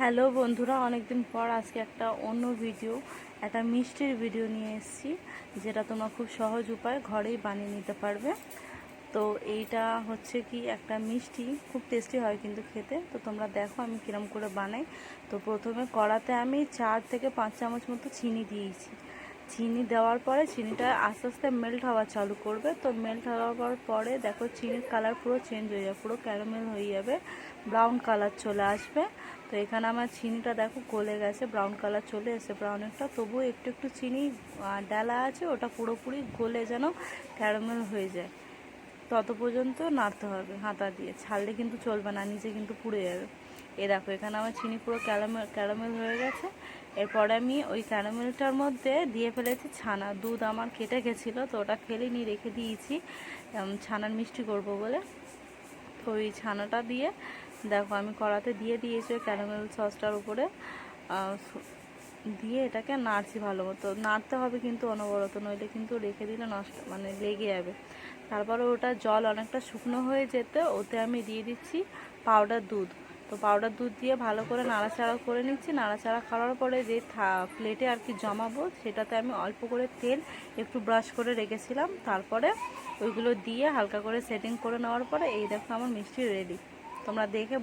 Hello বন্ধুরা, অনেকদিন পর আজকে একটা অন্য ভিডিও, একটা মিষ্টির ভিডিও নিয়ে এসেছি, যেটা তোমরা খুব সহজ উপায়ে ঘরেই বানিয়ে নিতে পারবে। তো এইটা হচ্ছে কি একটা মিষ্টি, খুব টেস্টি হয় কিন্তু খেতে। তো তোমরা দেখো আমি কিরম করে বানাই। তো প্রথমে কড়াতে আমি 4 থেকে 5 চামচ মতো চিনি দিয়েছি। চিনি দেওয়ার পরে চিনিটা আস্তে আস্তে মেল্ট হওয়া চালু করবে। তো মেল্ট হওয়ার পরে দেখো চিনির কালার পুরো চেঞ্জ হয়ে যাবে, পুরো ক্যারামেল হয়ে যাবে, ব্রাউন কালার চলে আসবে। তো এখানে আমার চিনিটা দেখো গলে গেছে, ব্রাউন কালার চলে এসে ব্রাউনেরটা, তবুও একটু একটু চিনি ডালা আছে, ওটা পুরোপুরি গলে যেন ক্যারামেল হয়ে যায় তত পর্যন্ত নাড়তে হবে হাতা দিয়ে, ছাড়লে কিন্তু চলবে না, নিচে কিন্তু পুড়ে যাবে। এ দেখো এখানে আমার চিনি পুরো ক্যারামেল হয়ে গেছে। এরপরে আমি ওই ক্যারামেলটার মধ্যে দিয়ে ফেলেছি ছানা। দুধ আমার কেটে গেছিলো, তো ওটা ফেলিনি, রেখে দিয়েছি ছানার মিষ্টি করব বলে। তো ওই ছানাটা দিয়ে দেখো আমি কড়াতে দিয়ে দিয়েছি ওই ক্যারামেল সসটার উপরে, দিয়ে এটাকে নাড়ছি ভালো মতো। নাড়তে হবে কিন্তু অনবরত, নইলে কিন্তু রেখে দিলে নষ্ট লেগে যাবে। তারপরে ওটা জল অনেকটা শুকনো হয়ে যেতে ওতে আমি দিয়ে দিচ্ছি পাউডার দুধ। তো পাউডার দুধ দিয়ে ভালো করে নাড়াচাড়া করে নিচ্ছি। নাড়াচাড়া করার পরে যে প্লেটে আর কি জমাবো, সেটাতে আমি অল্প করে তেল একটু ব্রাশ করে রেখেছিলাম। তারপরে ওইগুলো দিয়ে হালকা করে সেটিং করে নেওয়ার পরে এই দেখো আমার মিষ্টি রেডি। তোমরা দেখে